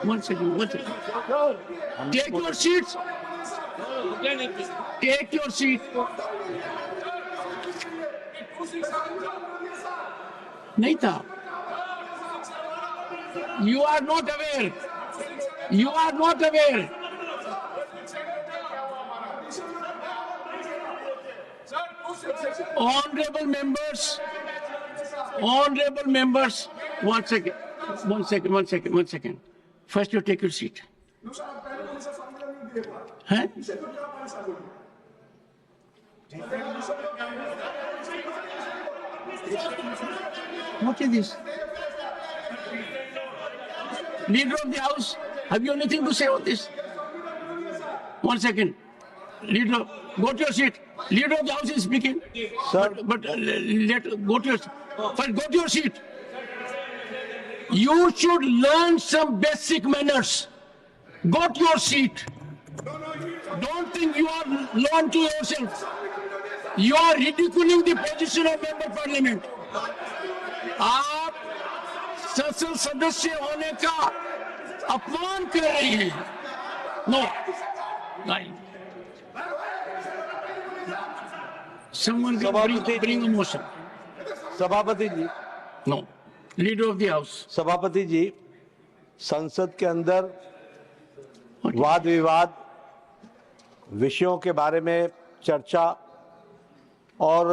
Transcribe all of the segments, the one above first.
One second. Take your seats. Take your seat. नहीं था. You are not aware. You are not aware. Honorable members, one second. First you take your seat. Huh? What is this? Leader of the House, have you anything to say on this? 1 second. Leader, go to your seat. Leader of the House is speaking. Sir. But go to your seat. First, go to your seat. You should learn some basic manners. Go to your seat. Don't think you are learned to yourself. You are ridiculing the position of member parliament. आप संसद सदस्य होने का अपमान कर रहे हैं. No. नहीं. Someone will bring a motion. सभापति जी. No. Leader of the House. सभापति जी, संसद के अंदर वाद विवाद, विषयों के बारे में चर्चा और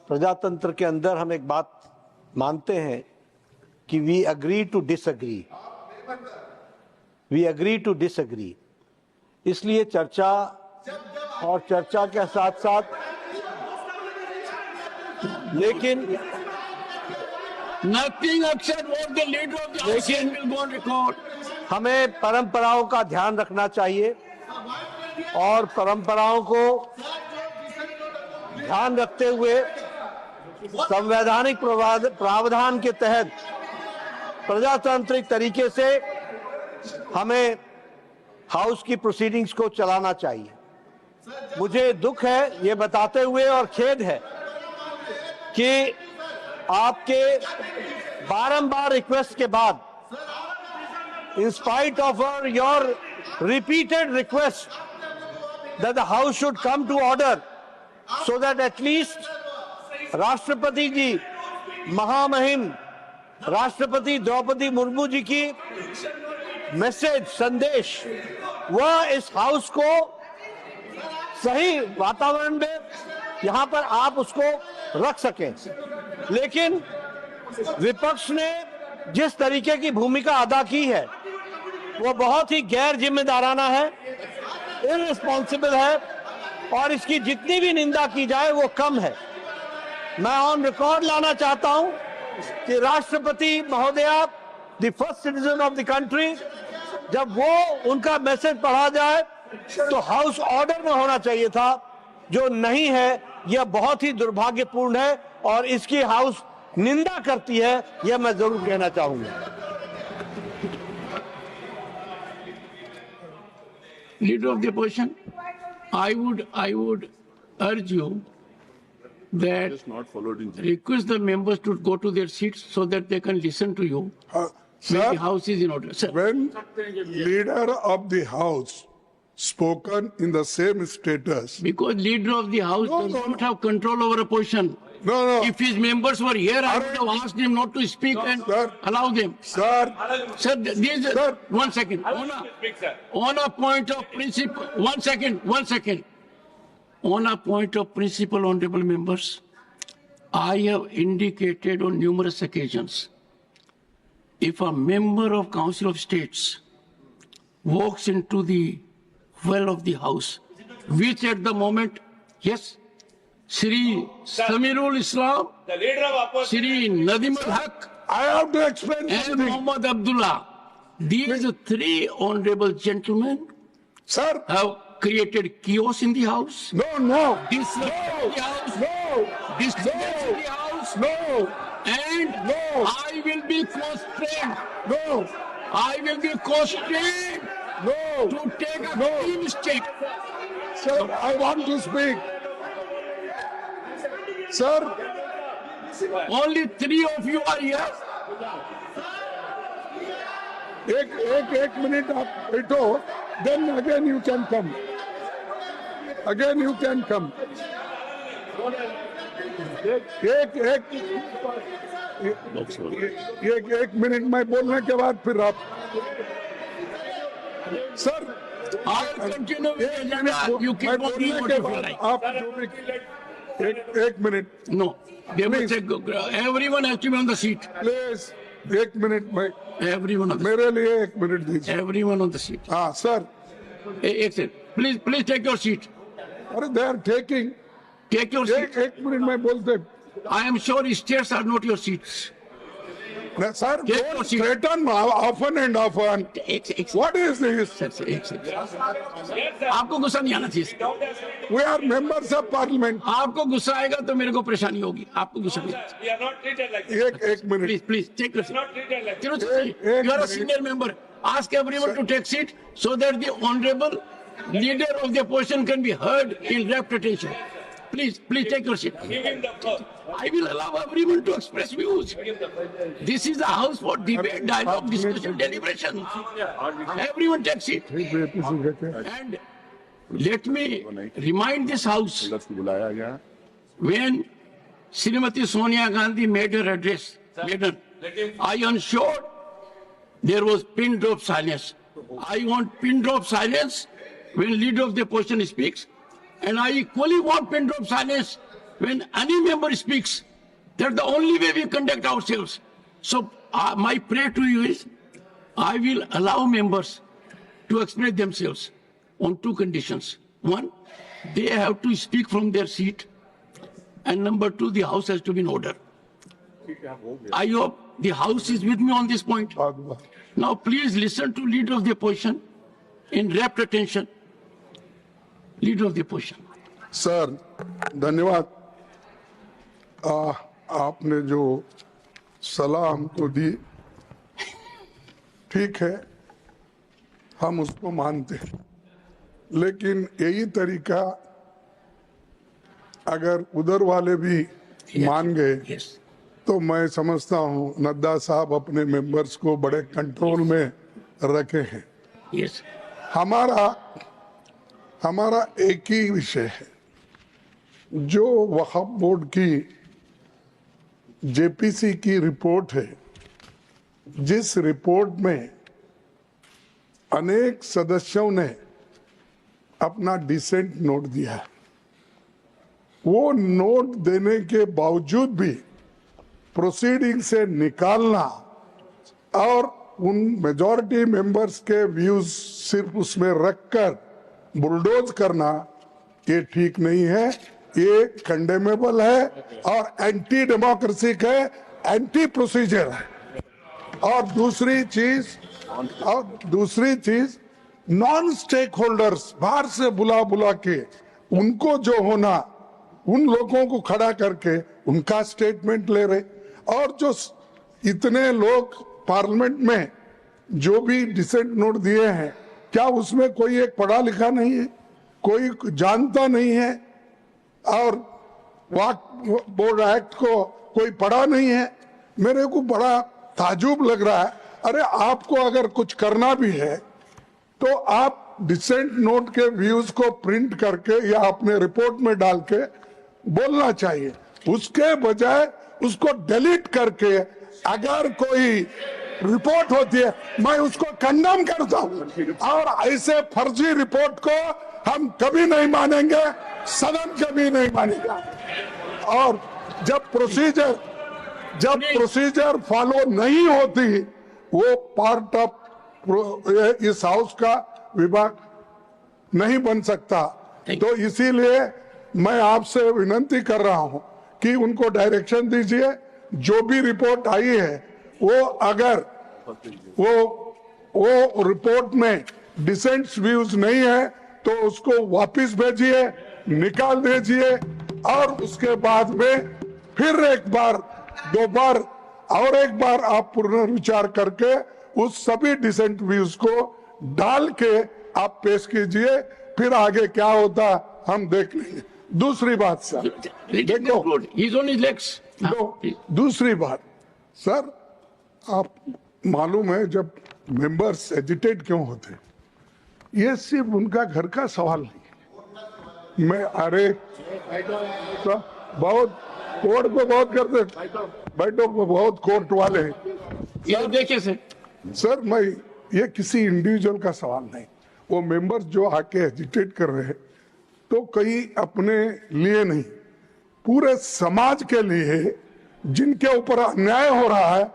प्रजातंत्र के अंदर हम एक बात मानते हैं कि वी अग्री टू डिसएग्री. इसलिए चर्चा और चर्चा के साथ साथ लेकिन Nothing except what the leader of the House will go on record. हमें परंपराओं का ध्यान रखना चाहिए और परंपराओं को ध्यान रखते हुए संवैधानिक प्रावधान के तहत प्रजातांत्रिक तरीके से हमें हाउस की प्रोसीडिंग्स को चलाना चाहिए. मुझे दुख है ये बताते हुए और खेद है कि आपके बारंबार रिक्वेस्ट के बाद, in spite of your repeated request that the house should come to order so that at least राष्ट्रपति जी, महामहिम राष्ट्रपति द्रौपदी मुर्मू जी की मैसेज, संदेश, वह इस हाउस को सही वातावरण में यहां पर आप उसको रख सकें. लेकिन विपक्ष ने जिस तरीके की भूमिका अदा की है वो बहुत ही गैर जिम्मेदाराना है, इररिस्पॉन्सिबल है और इसकी जितनी भी निंदा की जाए वो कम है. मैं ऑन रिकॉर्ड लाना चाहता हूं कि राष्ट्रपति महोदया, the first citizen of the country, जब वो उनका मैसेज पढ़ा जाए तो हाउस ऑर्डर में होना चाहिए था, जो नहीं है. यह बहुत ही दुर्भाग्यपूर्ण है और इसकी हाउस निंदा करती है, यह मैं जरूर कहना चाहूंगा. Leader of the opposition, I would urge you that request the members to go to their seats so that they can listen to you. Sir, the House is in order. Sir. When leader of the House spoken in the same status. Because leader of the House does not have control over opposition. No. If his members were here, I would have asked him not to speak and allow them. Sir, Sir, 1 second. On a point of principle, 1 second. On a point of principle, honorable members, I have indicated on numerous occasions, if a member of Council of States walks into the well of the House, which at the moment, yes, Shri Samirul Islam, the leader of opposition, Shri Nadim al-Haq, I have to explain and something. Muhammad Abdullah, these three honorable gentlemen Sir, have created chaos in the House. no. Disrespect the House. Disrespect the House. And I will be constrained. I will be constrained to take a clean step. Sir, I want to speak. Sir, Only 3 of you are here. एक minute आप बैठो, then again you can come. Again you can come. एक minute में बोलने के बाद फिर आप sir I'll continue with the agenda. You keep मैं on बोलने doing what के you feel बाद like. आप जो भी एक minute No. They will say, everyone has to be on the seat. Please एक मिनट में Everyone on the seat. मेरे लिए एक मिनट दीजिए. Everyone on the seat. हाँ सर, एक second. Please take your seat. अरे they are taking. Take your seat. एक मिनट में बोलते. I am sure states are not your seats. Sir Take your don't seat. threaten often and often. एक What is this? Sir एक second. आपको गुस्सा नहीं आना चाहिए. We are members of parliament. आपको गुस्सा आएगा तो मेरे को परेशानी होगी. आपको गुस्सा नहीं आना चाहिए. We are not treated like this. एक minute. Please take your seat. Not treated like this. You are a senior member. Ask everyone to take seat so that the honorable leader of the opposition can be heard in representation. Please take your seat. Give him the floor. I will allow everyone to express views. This is a house for debate, dialogue, discussion, deliberation. Everyone take seat. And let me remind this house, when Srimati Sonia Gandhi made her address, I ensured there was pin drop silence. I want pin drop silence when leader of the opposition speaks, and I equally want pin drop silence when any member speaks. That's the only way we conduct ourselves. So my prayer to you is, I will allow members to express themselves on 2 conditions. 1, they have to speak from their seat, and number 2, the house has to be in order. I hope the house is with me on this point. Now please listen to leader of the opposition in rapt attention. Leader of the opposition. Sir धन्यवाद. आपने जो सलाह हमको दी ठीक है, हम उसको मानते हैं, लेकिन यही तरीका अगर उधर वाले भी मान गए Yes. तो मैं समझता हूँ नड्डा साहब अपने मेंबर्स को बड़े कंट्रोल में रखे हैं. Yes. हमारा एक ही विषय है, जो वक्फ बोर्ड की जेपीसी की रिपोर्ट है, जिस रिपोर्ट में अनेक सदस्यों ने अपना डिसेंट नोट दिया है, वो नोट देने के बावजूद भी प्रोसीडिंग से निकालना और उन मेजॉरिटी मेंबर्स के व्यूज सिर्फ उसमें रखकर बुलडोज करना, ये ठीक नहीं है. ये कंडेमेबल है और एंटी डेमोक्रेसिक है, एंटी प्रोसीजर है. और दूसरी चीज नॉन स्टेक होल्डर्स बाहर से बुला के उनको जो होना, उन लोगों को खड़ा करके उनका स्टेटमेंट ले रहे. और जो इतने लोग पार्लियामेंट में जो भी डिसेंट नोट दिए हैं, क्या उसमें कोई एक पढ़ा लिखा नहीं है, कोई जानता नहीं है, और वक्फ बोर्ड एक्ट को कोई पढ़ा नहीं है? मेरे को बड़ा ताजुब लग रहा है. अरे आपको अगर कुछ करना भी है तो आप डिसेंट नोट के व्यूज को प्रिंट करके या अपने रिपोर्ट में डाल के बोलना चाहिए. उसके बजाय उसको डिलीट करके अगर कोई रिपोर्ट होती है, मैं उसको कंडेम करता हूं. और ऐसे फर्जी रिपोर्ट को हम कभी नहीं मानेंगे, सदन कभी नहीं मानेगा. और जब प्रोसीजर फॉलो नहीं होती, वो पार्ट ऑफ इस हाउस का विभाग नहीं बन सकता. तो इसीलिए मैं आपसे विनती कर रहा हूं कि उनको डायरेक्शन दीजिए, जो भी रिपोर्ट आई है वो अगर वो रिपोर्ट में डिसेंट व्यूज नहीं है तो उसको वापस भेजिए, निकाल दीजिए, और उसके बाद में फिर एक बार, 2 बार और एक बार आप पुनर्विचार करके उस सभी डिसेंट व्यूज को डाल के आप पेश कीजिए. फिर आगे क्या होता हम देख लेंगे. दूसरी बात सर, देखो He's on his legs. दूसरी बात सर, आप मालूम है जब मेंबर्स एजिटेट क्यों होते हैं, ये सिर्फ उनका घर का सवाल नहीं। मैं अरे सर, बहुत कोर्ट को बहुत करते, बैठो को बहुत कोर्ट वाले हैं ये देखिए सर। मैं ये किसी इंडिविजुअल का सवाल नहीं, वो मेंबर्स जो आके एजिटेट कर रहे हैं तो कहीं अपने लिए नहीं, पूरे समाज के लिए जिनके ऊपर अन्याय हो रहा है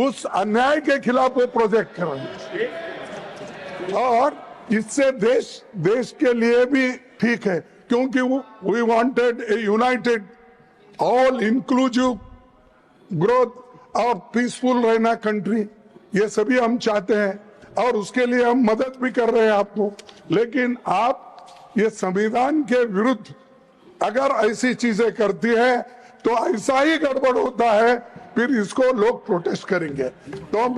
उस अन्याय के खिलाफ वो प्रोजेक्ट कर रहे हैं, और इससे देश के लिए भी ठीक है, क्योंकि we wanted a united all inclusive growth और पीसफुल रहना कंट्री, ये सभी हम चाहते हैं और उसके लिए हम मदद भी कर रहे हैं आपको। लेकिन आप ये संविधान के विरुद्ध अगर ऐसी चीजें करती है तो ऐसा ही गड़बड़ होता है, फिर इसको लोग प्रोटेस्ट करेंगे। तो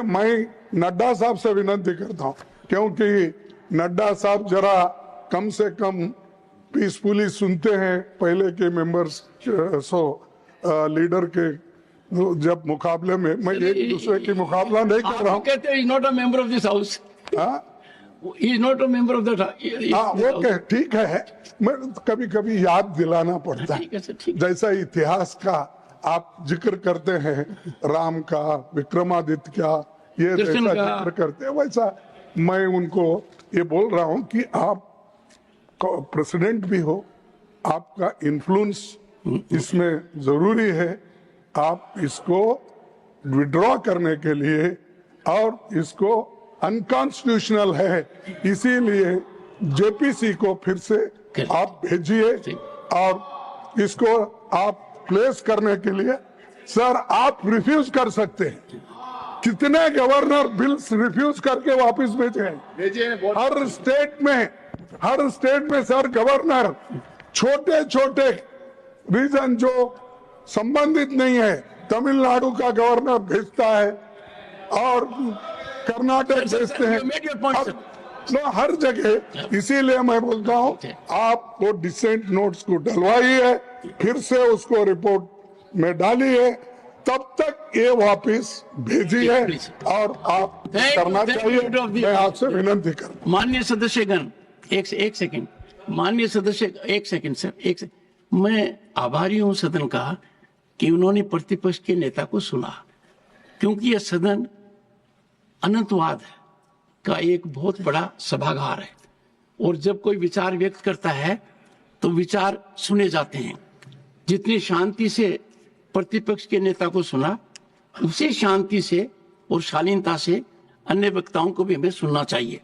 मैं नड्डा साहब से विनती करता हूं, क्योंकि नड्डा साहब जरा कम से कम पीसफुली सुनते हैं पहले के मेंबर्स लीडर के जब मुकाबले में। मैं एक दूसरे की मुकाबला नहीं कर रहा हूँ। कहते हैं not a member of this house, he is not a member of that. वो ठीक है, मैं कभी कभी याद दिलाना पड़ता है, जैसा इतिहास का आप जिक्र करते हैं, राम का, विक्रमादित्य का, ये जैसा जिक्र करते हैं, वैसा मैं उनको ये बोल रहा हूँ कि आप प्रेसिडेंट भी हो, आपका इन्फ्लुएंस इसमें जरूरी है। आप इसको विड्रॉ करने के लिए, और इसको अनकॉन्स्टिट्यूशनल है, इसीलिए जेपीसी को फिर से आप भेजिए और इसको आप प्लेस करने के लिए सर आप रिफ्यूज कर सकते हैं। कितने गवर्नर बिल्स रिफ्यूज करके वापस भेजे हैं हर स्टेट में सर। गवर्नर छोटे छोटे रीजन जो संबंधित नहीं है, तमिलनाडु का गवर्नर भेजता है और कर्नाटक भेजते हैं, हर जगह। इसीलिए मैं बोलता हूँ आप वो डिसेंट नोट्स को डलवाइए, फिर से उसको रिपोर्ट में डालिए, तब तक ये वापस भेजिए और आप करना चाहिए। मैं आपसे विनती कर, माननीय सदस्यगण, एक सेकंड, माननीय सदस्य, एक सेकंड सर, एक सेकंड। मैं आभारी हूं सदन का कि उन्होंने प्रतिपक्ष के नेता को सुना, क्योंकि यह सदन अनंतवाद का एक बहुत बड़ा सभागार है, और जब कोई विचार व्यक्त करता है तो विचार सुने जाते हैं। जितनी शांति से प्रतिपक्ष के नेता को सुना, उसी शांति से और शालीनता से अन्य वक्ताओं को भी हमें सुनना चाहिए।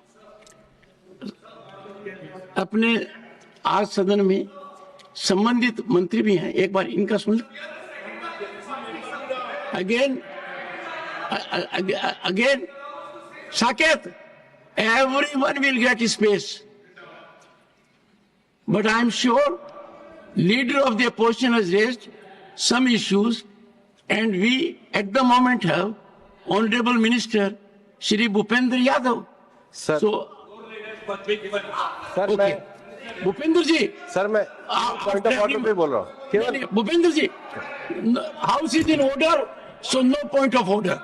अपने आज सदन में संबंधित मंत्री भी हैं, एक बार इनका सुन। Again Saket, everyone will get space. But I am sure leader of the opposition has raised some issues, and we at the moment have Honorable Minister Shri Bhupendra Yadav. Sir, So, sir okay. Bhupendra ji, sir मैं point of order पे बोल रहा हूँ केवल। Bhupendra ji, house is in order, so no point of order.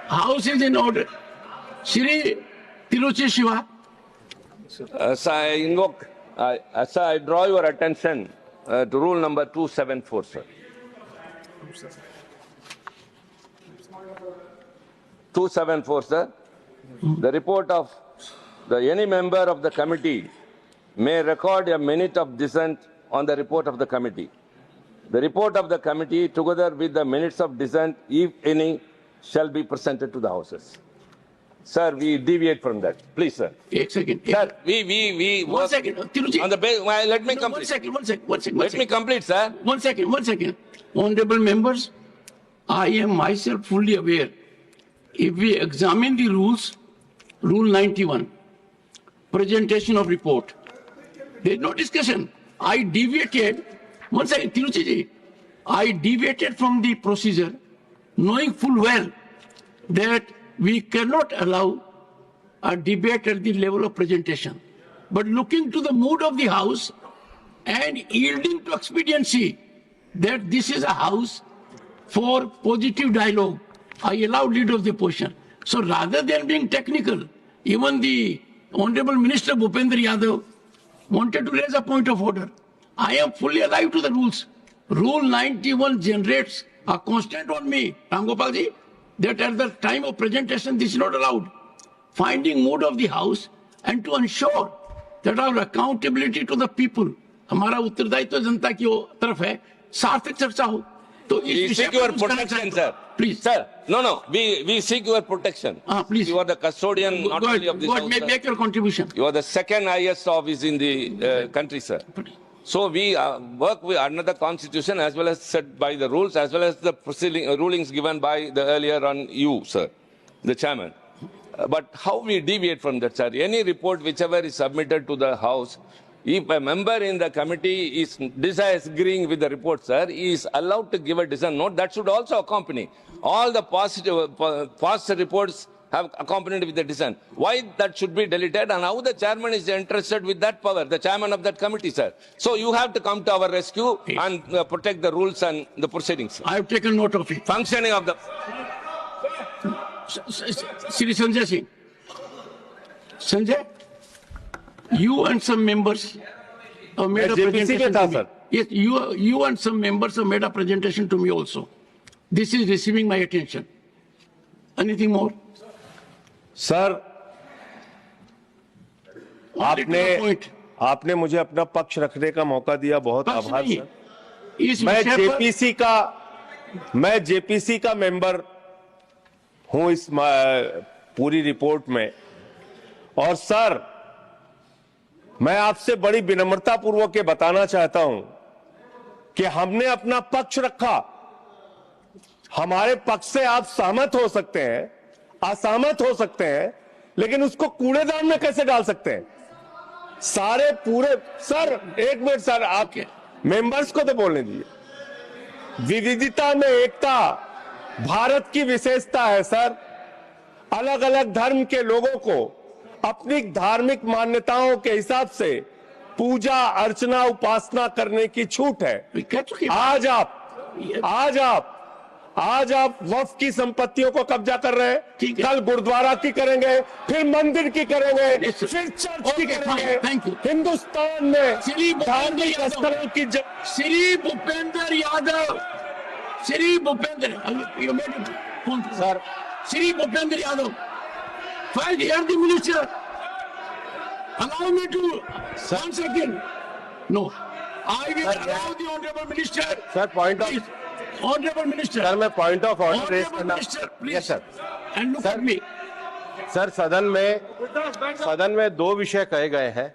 House is in order. Shri Tiruchi Shiva. Sir, I draw your attention to rule number 274, sir. 274, sir. The report of any member of the committee may record a minute of dissent on the report of the committee. The report of the committee, together with the minutes of dissent, if any, shall be presented to the houses. Sir, we deviate from that. Please, sir. One second. Sir, we One second. Tiruchi. on the base. Well, let me No, complete. One second. Let me complete, sir. One second. Honorable members, I am myself fully aware. If we examine the rules, Rule 91, presentation of report, there is no discussion. I deviated. One second, Tiruchi ji. I deviated from the procedure, knowing full well that we cannot allow a debate at the level of presentation. but looking to the mood of the House and yielding to expediency that this is a House for positive dialogue, I allow leader of the opposition. So rather than being technical, even the Honorable Minister Bhupendra Yadav wanted to raise a point of order. I am fully alive to the rules. Rule 91 generates a constraint on me, Ram Gopal ji, that at the time of presentation this is not allowed. Finding mood of the House and to ensure that our accountability to the people, हमारा उत्तरदायित्व जनता की तरफ है, सार्थक चर्चा हो. तो We इस विषय seek your पर कुछ कहना protection, चाहता हूं. sir. Please. Sir, no. We seek your protection. Please. You are the custodian not Go only of ahead, this go house, ahead, sir. make your contribution. You are the second highest office in the country, sir. So we work under the constitution as well as set by the rules, as well as the rulings given by the earlier on you, sir, the chairman. But how we deviate from that, sir? Any report whichever is submitted to the House, if a member in the committee is disagreeing with the report, sir, he is allowed to give a dissent note. That should also accompany. All the past reports have accompanied with the dissent. Why that should be deleted and how the chairman is interested with that power, the chairman of that committee, sir. So you have to come to our rescue and protect the rules and the proceedings. I have taken note of it. Functioning of the... Shri Sanjay Singh. Sanjay, you and some members have made a presentation to me. Yes, you and some members have made a presentation to me also. This is receiving my attention. Anything more? Sir, Only to the point. आपने मुझे अपना पक्ष रखने का मौका दिया, बहुत पक्ष आभार नहीं। सर। इस विषय पर मैं जेपीसी का मेंबर हूं इस पूरी रिपोर्ट में, और सर मैं आपसे बड़ी विनम्रता पूर्वक ये बताना चाहता हूं कि हमने अपना पक्ष रखा। हमारे पक्ष से आप सहमत हो सकते हैं, असहमत हो सकते हैं, लेकिन उसको कूड़ेदान में कैसे डाल सकते हैं? सारे पूरे सर, एक मिनट सर, आप मेंबर्स को तो बोलने दीजिए। विविधता में एकता भारत की विशेषता है सर। अलग अलग धर्म के लोगों को अपनी धार्मिक मान्यताओं के हिसाब से पूजा अर्चना उपासना करने की छूट है। आज आप वक्फ की संपत्तियों को कब्जा कर रहे हैं, कल गुरुद्वारा की करेंगे, फिर मंदिर की करेंगे, फिर चर्च की करेंगे। हिंदुस्तान में धार्मिक स्थलों की Shri Bhupendra Yadav, Shri Bhupendra, sir, Shri Bhupendra Yadav, first hear the minister. Allow me to 1 second. No, I will allow the honorable minister. Sir point of, Honorable minister. Sir मैं point of order raise Honorable करना। minister, please. Yes sir. And look Sir. at me. Sir सदन में दो विषय कहे गए हैं।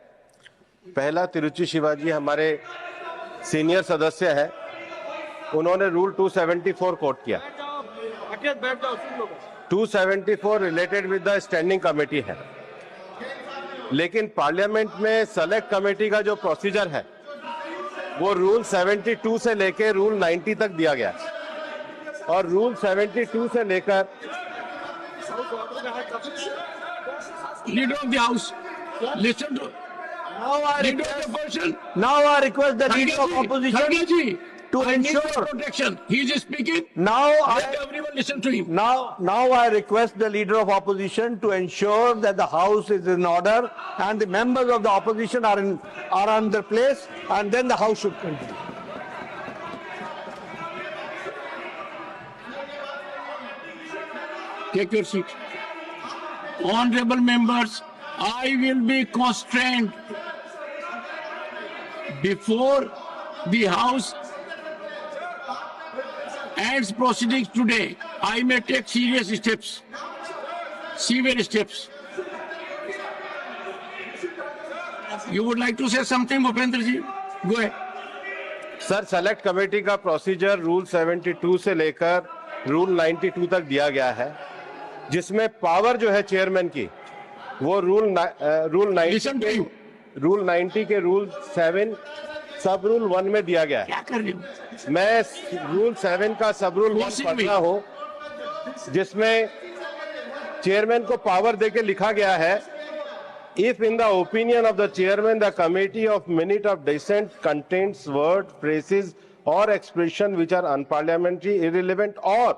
पहला, तिरुचि शिवाजी हमारे सीनियर सदस्य हैं, उन्होंने रूल 274 कोट किया। 274 related with the standing committee है, लेकिन पार्लियामेंट में सेलेक्ट कमेटी का जो प्रोसीजर है वो रूल 72 से लेकर रूल 90 तक दिया गया, और रूल 72 से लेकर Leader of the House, listen to. Leader of the opposition. Now I request the leader of opposition Kharge to I need ensure. your protection. He is speaking. Now Let everyone listen to him. Now I request the leader of opposition to ensure that the house is in order and the members of the opposition are on their place, and then the house should continue. Take your seat. Honorable members, I will be constrained before the House ends proceedings today. I may take serious steps, severe steps. You would like to say something, Bhupendra ji? Go ahead. Sir, select committee का procedure rule 72 से लेकर rule 92 तक दिया गया है, जिसमें power जो है चेयरमैन की वो रूल 90 के रूल 7 सब रूल 1 में दिया गया है। क्या कर रहे हो? मैं रूल 7 का सब रूल 1 पढ़ रहा हूं, जिसमें चेयरमैन को पावर देके लिखा गया है if in the opinion of the chairman, the committee of minute of dissent contains words, phrases, or expression which are unparliamentary, irrelevant, or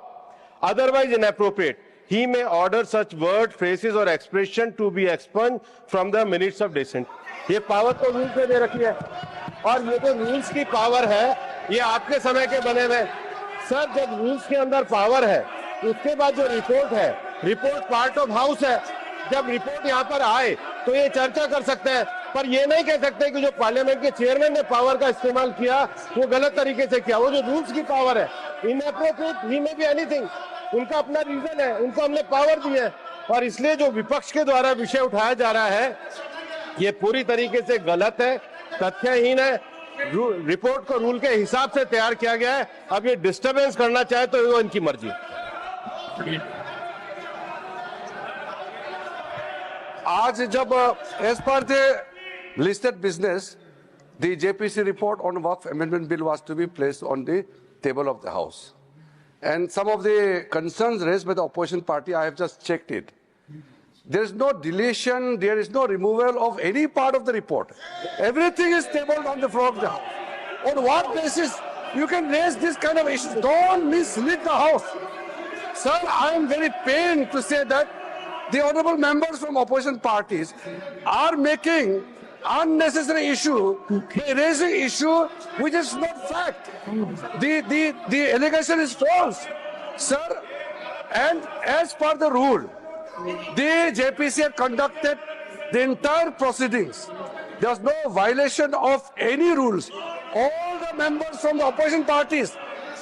otherwise inappropriate, he may order such word, phrases, or expression to be expunged from the minutes of dissent. ये power तो rule पे दे रखी है, और ये जो rules की power है, ये आपके समय के बने हुए। सर, जब रूल्स के अंदर पावर है, उसके बाद जो रिपोर्ट है, रिपोर्ट पार्ट ऑफ हाउस है। जब रिपोर्ट यहाँ पर आए तो ये चर्चा कर सकते हैं, पर ये नहीं कह सकते कि जो पार्लियामेंट के चेयरमैन ने पावर का इस्तेमाल किया वो गलत तरीके से किया। वो जो रूल्स की पावर है, inappropriate, he may be anything, उनका अपना रीजन है, उनको हमने पावर दी है, और इसलिए जो विपक्ष के द्वारा विषय उठाया जा रहा है ये पूरी तरीके से गलत है, तथ्यहीन है। रिपोर्ट को रूल के हिसाब से तैयार किया गया है। अब ये डिस्टर्बेंस करना चाहे तो वो इनकी मर्जी। आज जब as per the listed business, the JPC report on Waqf Amendment Bill was to be placed on the table of the House. And some of the concerns raised by the opposition party, I have just checked it. There is no deletion, there is no removal of any part of the report. Everything is tabled on the floor of the House. On what basis you can raise this kind of issues? Don't mislead the House. Sir, I am very pained to say that the honorable members from opposition parties are making unnecessary issue by raising issue which is not fact. The allegation is false, sir. And as per the rule, the JPC had conducted the entire proceedings. There was no violation of any rules. All the members from the opposition parties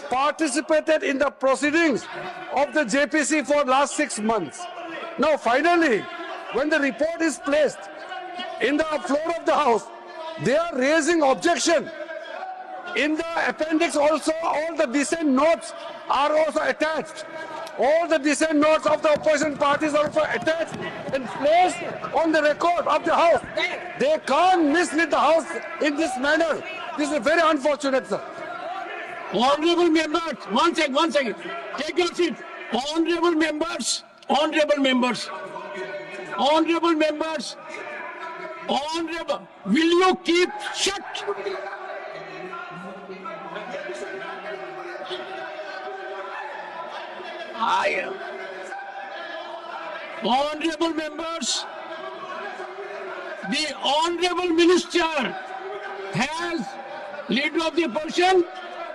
participated in the proceedings of the JPC for last 6 months. Now, finally, when the report is placed in the floor of the House, they are raising objection. In the appendix also, all the dissent notes are also attached. All the dissent notes of the opposition parties are also attached and placed on the record of the House. They can't mislead the House in this manner. This is very unfortunate, sir. Honorable members, one second. Take your seat. Honorable members, will you keep shut? Honorable members, the Honorable Minister has, Leader of the Opposition,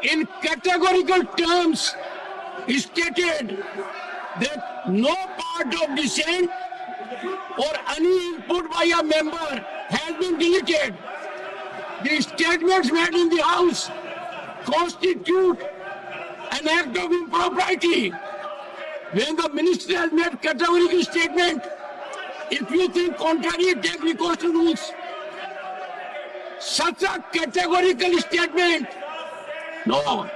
in categorical terms stated that no part of dissent or any input by a member has been deleted. The statements made in the House constitute an act of impropriety. When the minister has made categorical statement, if you think contrary, take recourse to rules. Such a categorical statement, no.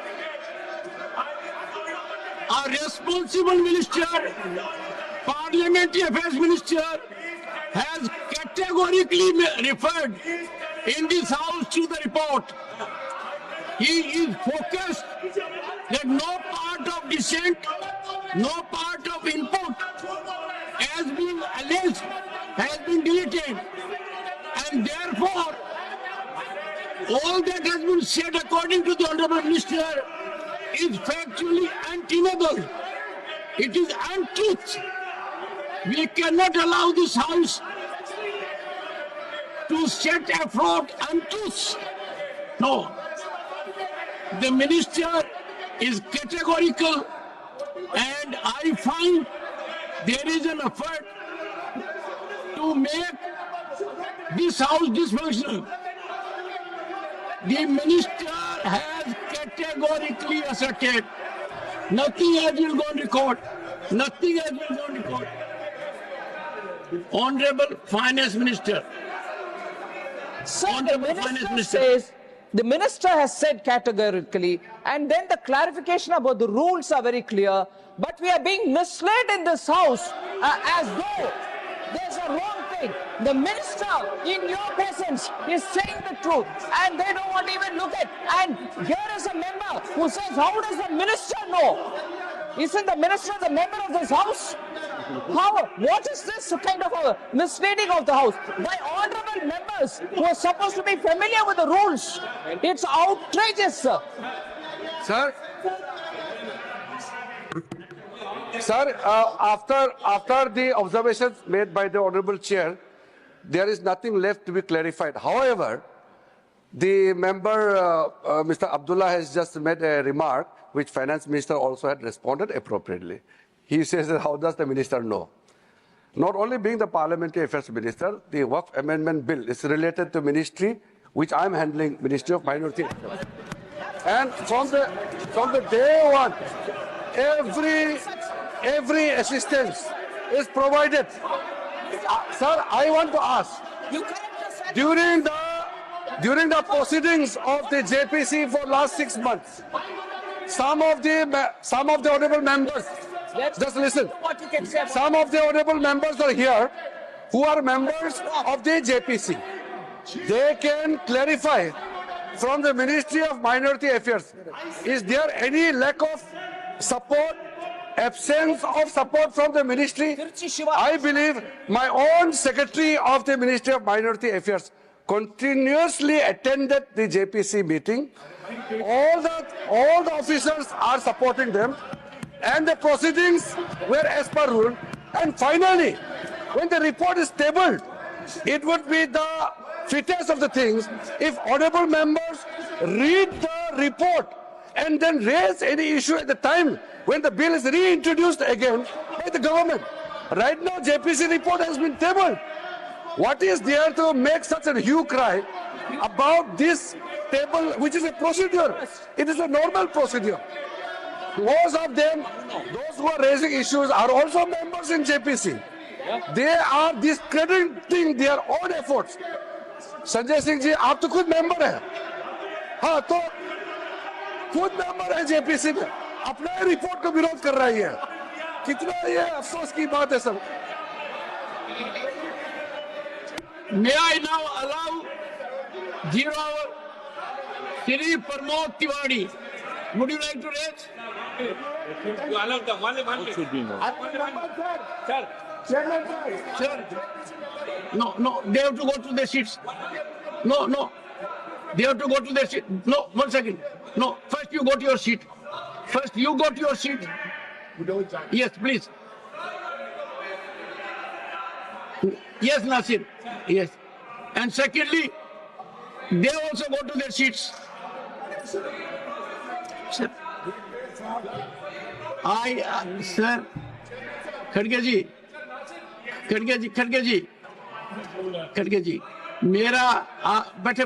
A responsible minister, Parliamentary Affairs Minister, has categorically referred in this House to the report. He is focused that no part of dissent, no part of input has been alleged, has been deleted, and therefore all that has been said according to the Honorable Minister is factually untenable. It is untruth. We cannot allow this House to set afloat untruths. No. The Minister is categorical, and I find there is an effort to make this House dysfunctional. The Minister has categorically asserted nothing has been gone record. Nothing has been gone record. Honorable Finance Minister. Sir, the minister says, the minister has said categorically, and then the clarification about the rules are very clear, but we are being misled in this House as though there's a wrong thing. The minister, in your presence, is saying the truth, and they don't want to even look at. And here is a member who says, how does the minister know? Isn't the minister the member of this House? What is this kind of a misleading of the House by honorable members who are supposed to be familiar with the rules? It's outrageous, sir. Sir, after the observations made by the Honorable Chair, there is nothing left to be clarified. However, the member, Mr. Abdullah, has just made a remark which Finance Minister also had responded appropriately. He says, that how does the minister know? Not only being the Parliamentary Affairs Minister, the Waqf Amendment Bill is related to ministry which I am handling, Ministry of Minority Affairs. And from the day one, every assistance is provided. Sir, I want to ask, during the proceedings of the JPC for last 6 months, some of the honorable members, just listen, What you can say about some of the honorable members are here who are members of the JPC. They can clarify from the Ministry of Minority Affairs, is there any lack of support, absence of support from the ministry? I believe my own Secretary of the Ministry of Minority Affairs continuously attended the JPC meeting. All the officers are supporting them, and the proceedings were as per rule. And finally, when the report is tabled, it would be the fittest of the things if honorable members read the report and then raise any issue at the time when the bill is reintroduced again by the government. Right now, JPC report has been tabled. What is there to make such a hue cry about this table, which is a procedure? It is a normal procedure. Most of them, those who are raising issues, are also members in JPC. They are discrediting their own efforts. Sanjay Singh ji, आप तो खुद member हैं, हाँ, तो खुद member है JPC में, अपना रिपोर्ट को विरोध कर रही है। कितना ये अफसोस की बात है सब। May I now allow 0 hour Shri Pramod Tiwari? Would you like to raise? You allow them one should be no. Sir. Sir. No, they have to go to their seats. No, they have to go to their seat. No, 1 second. No, first you go to your seat. First you go to your seat. Yes, please. Yes, Nasir. Yes. And secondly, they also go to their seats. Sir, sir, खड़गे जी, मेरा बैठे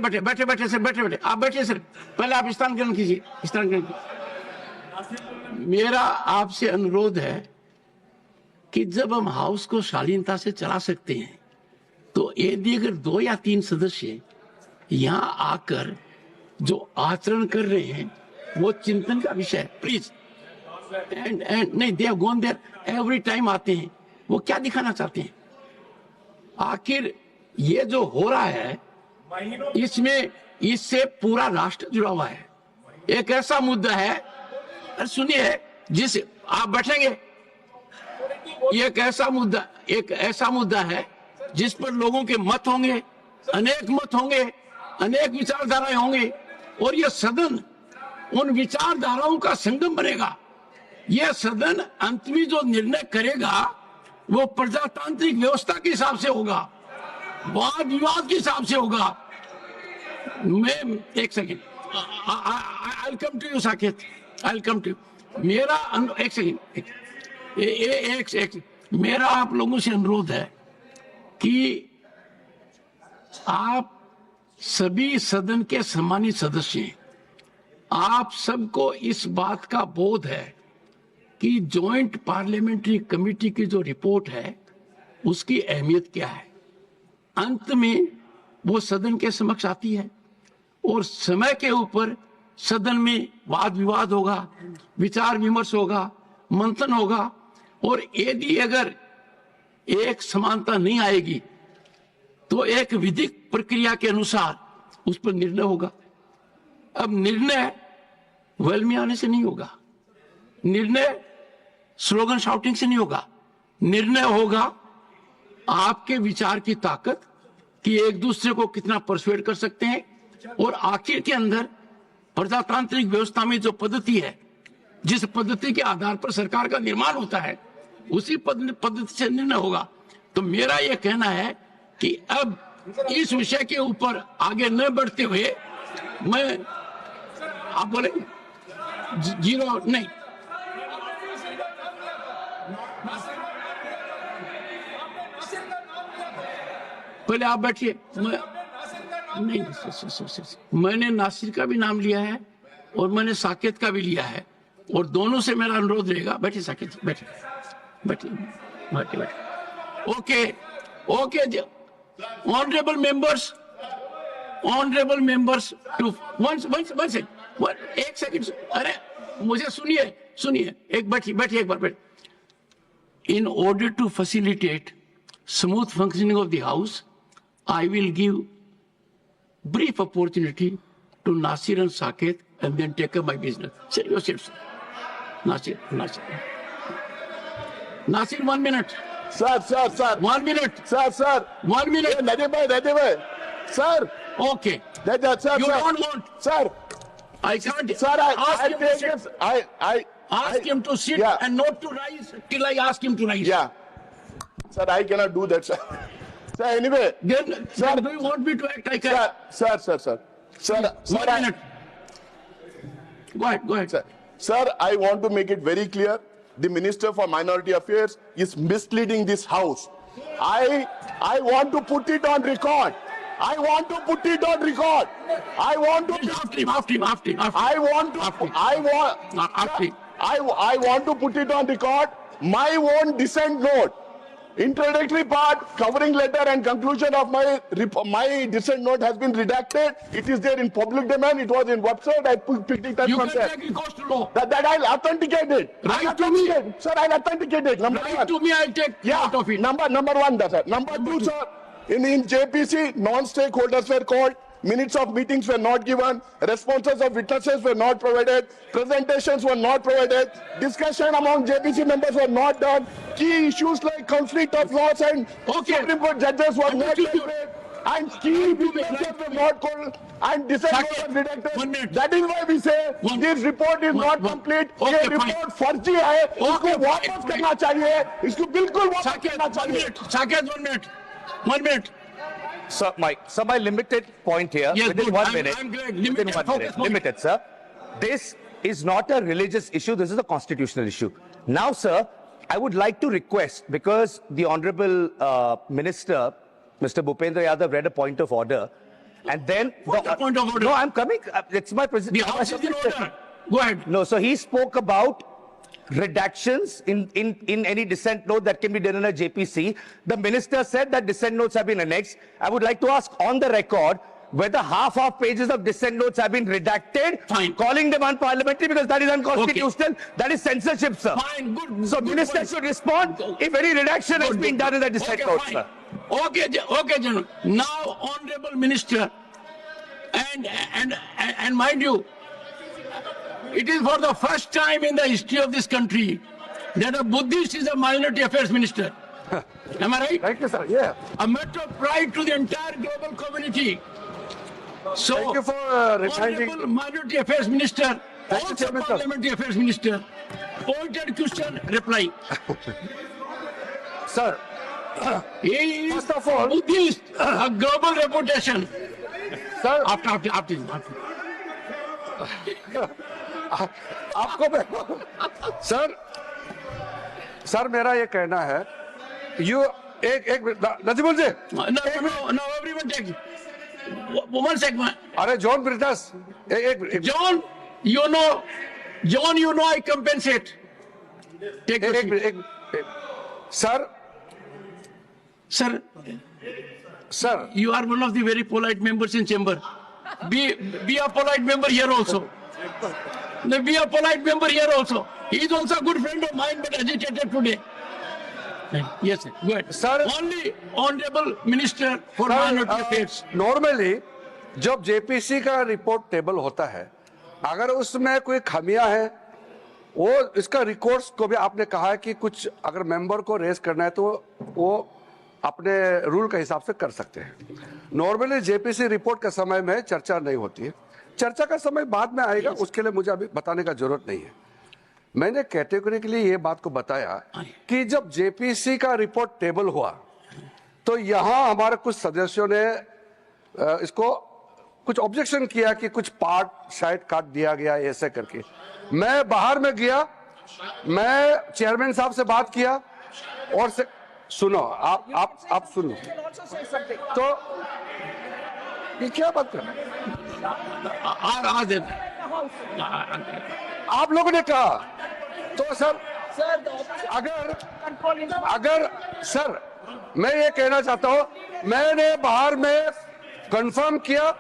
sir, आप बैठे sir, पहले आप स्थान ग्रहण कीजिए। मेरा आपसे अनुरोध है कि जब हम हाउस को शालीनता से चला सकते हैं, तो यदि अगर 2 या 3 सदस्य यहाँ आकर जो आचरण कर रहे हैं वो चिंतन का विषय है, प्लीज। एंड नहीं, they have gone there every time आते हैं, वो क्या दिखाना चाहते हैं? आखिर ये जो हो रहा है इससे पूरा राष्ट्र जुड़ा हुआ है। एक ऐसा मुद्दा है, सुनिए, जिस आप बैठेंगे, एक ऐसा मुद्दा है जिस पर लोगों के मत होंगे, अनेक मत होंगे, अनेक विचारधाराएं होंगे, और यह सदन उन विचारधाराओं का संगम बनेगा। यह सदन अंत में जो निर्णय करेगा वो प्रजातांत्रिक व्यवस्था के हिसाब से होगा, वाद विवाद के हिसाब से होगा। मैं एक second, I will come to you Saket, I will come to you. मेरा एक सेकेंड, एक मेरा आप लोगों से अनुरोध है कि आप सभी सदन के सम्मानित सदस्य हैं, आप सबको इस बात का बोध है कि जॉइंट पार्लियामेंट्री कमेटी की जो रिपोर्ट है उसकी अहमियत क्या है। अंत में वो सदन के समक्ष आती है और समय के ऊपर सदन में वाद विवाद होगा, विचार विमर्श होगा, मंथन होगा, और यदि अगर एक समानता नहीं आएगी तो एक विधिक प्रक्रिया के अनुसार उस पर निर्णय होगा। अब निर्णय वेल में आने से नहीं होगा, निर्णय स्लोगन शाउटिंग से नहीं होगा, निर्णय होगा आपके विचार की ताकत कि एक दूसरे को कितना परसुएड कर सकते हैं, और आखिर के अंदर प्रजातांत्रिक व्यवस्था में जो पद्धति है, जिस पद्धति के आधार पर सरकार का निर्माण होता है, उसी पद्धति से निर्णय होगा। तो मेरा यह कहना है कि अब इस विषय के ऊपर आगे न बढ़ते हुए मैं, आप बोले जीरो नहीं, पहले आप बैठिए। नहीं, मैंने नासिर का भी नाम लिया है और मैंने साकेत का भी लिया है, और दोनों से मेरा अनुरोध रहेगा। बैठिए साकेत, बैठिए बैठिए बैठिए बैठिए। Okay okay, honourable members to एक सेकंड, अरे मुझे सुनिए, एक बैठिए एक बार बैठिए। In order to facilitate smooth functioning of the house, I will give brief opportunity to Nasir and Saket and then take up my business. Sir, you sit, sir. Nasir. Nasir, 1 minute. Sir. 1 minute. Sir. 1 minute. Ready boy. Sir. Okay. Sir. You don't want. Sir. I can't. Sir, ask him to sit. Ask him to sit Yeah. and not to rise till I ask him to rise. Yeah. Sir, I cannot do that, sir. Sir, anyway. Then, Sir. do you want me to act? I can. Sir. Sir, 1 minute. Go ahead. Sir, I want to make it very clear. The Minister for Minority Affairs is misleading this house. I want to put it on record. I want to put it on record. I want to. After him. I want to. I want to put it on record. My own dissent note, introductory part, covering letter, and conclusion of my dissent note has been redacted. It is there in public domain. It was in website. I picked it up You from can there. take recourse to law. That I'll authenticate it. Write to me. Sir, I'll authenticate it. Number Write one. to me, I'll take out of it. Number one, sir. Number two, sir. In JPC, non-stakeholders were called. Minutes of meetings were not given. Responses of witnesses were not provided. Presentations were not provided. Discussion among JPC members were not done. Key issues like conflict of laws and Supreme Court judges were not debated. And key witnesses were not called. And dissent was redacted. 1 minute. That is why we say this report is not complete. Okay, ये fine. report फर्जी है. इसको वापस करना चाहिए. इसको बिल्कुल वापस करना चाहिए. Saket, 1 minute. Sir, my limited point here, Yes, within good. 1 I'm minute. glad. Within Limited, 1 minute. focus. Limited, sir. This is not a religious issue. This is a constitutional issue. Now, sir, I would like to request, because the Honorable Minister, Mr. Bhupendra Yadav, read a point of order, and then... What's the point of order? No, I'm coming. It's my The president. house is in order. Go ahead. No, so he spoke about redactions in any dissent note that can be done in a JPC. The minister said that dissent notes have been annexed. I would like to ask on the record whether half pages of dissent notes have been redacted, Fine. calling them unparliamentary, because that is unconstitutional. That is censorship, sir. Fine, good. So good minister point. should respond if any redaction has Good, been good. done in the dissent Okay, notes, fine. sir. Okay, gentlemen. Now, Honorable Minister, and mind you, it is for the first time in the history of this country that a Buddhist is a minority affairs minister. Am I right? Thank you, sir. Yeah. A matter of pride to the entire global community. So, Thank you for reminding. Honorable Minority Affairs Minister, Thank you, also Chairman, sir. Parliamentary Affairs Minister, pointed question, reply. Sir, He is First of all- Buddhist, a global reputation. sir, After. आपको मैं sir मेरा ये कहना है एक नजीमुल जी No, everyone take it. 1 second. अरे John ब्रिटस एक John, you know I compensate. Take your seat. Sir Sir, you are one of the very polite members in chamber. Be a polite member here also. Be a polite member here also. He is also a good friend of mine, but agitated today. Yes, sir. Go ahead. Sir- Only Honorable Minister for Minority Affairs. Normally जब JPC का report table होता है, अगर उसमें कोई खामियां हैं वो इसका रिकॉर्ड्स को भी आपने कहा है कि कुछ अगर मेंबर को रेस करना है तो वो अपने रूल के हिसाब से कर सकते हैं। नॉर्मली जेपीसी रिपोर्ट के समय में चर्चा नहीं होती है, चर्चा का समय बाद में आएगा, उसके लिए मुझे अभी बताने का जरूरत नहीं है। मैंने कैटेगोरिकली ये बात को बताया कि जब जेपीसी का रिपोर्ट टेबल हुआ तो यहां हमारे कुछ सदस्यों ने इसको कुछ ऑब्जेक्शन किया कि कुछ पार्ट शायद काट दिया गया ऐसे करके। मैं बाहर में गया, मैं चेयरमैन साहब से बात किया और सुनो, आप सुनो तो ये क्या बात कर आप लोगों ने कहा तो सर अगर सर मैं ये कहना चाहता हूं, मैंने बाहर में कंफर्म किया,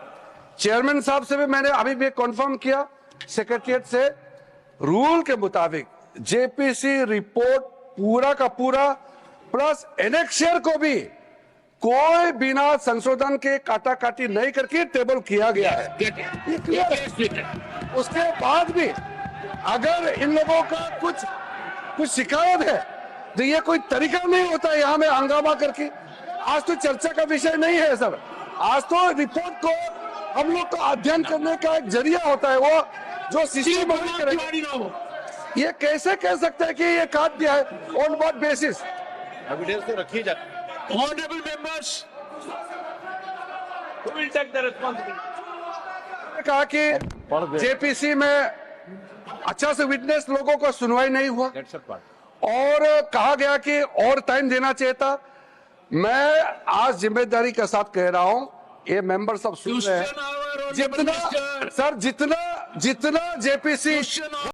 चेयरमैन साहब से भी मैंने अभी भी कंफर्म किया, सेक्रेटरिएट से रूल के मुताबिक जेपीसी रिपोर्ट पूरा का पूरा प्लस एनेक्शियर को भी कोई बिना संशोधन के काटा काटी नहीं करके टेबल किया गया है। ये क्लियर है। उसके बाद भी अगर इन लोगों का कुछ शिकायत है तो ये कोई तरीका नहीं होता यहाँ में हंगामा करके। आज तो चर्चा का विषय नहीं है सर, आज तो रिपोर्ट को हम लोग को अध्ययन करने का एक जरिया होता है, वो जो सिस्टम करेगा। ये कैसे कह सकते हैं कि ये काट दिया है, ऑन व्हाट बेसिस? एविडेंस तो रखी जाती। Honorable members, Who will take the responsibility? कहा कि जेपीसी में अच्छा से विटनेस लोगों को सुनवाई नहीं हुआ और कहा गया कि और टाइम देना चाहिए था। मैं आज जिम्मेदारी के साथ कह रहा हूं, ये मेंबर सब सुन रहे हैं, जितना सर जितना जेपीसी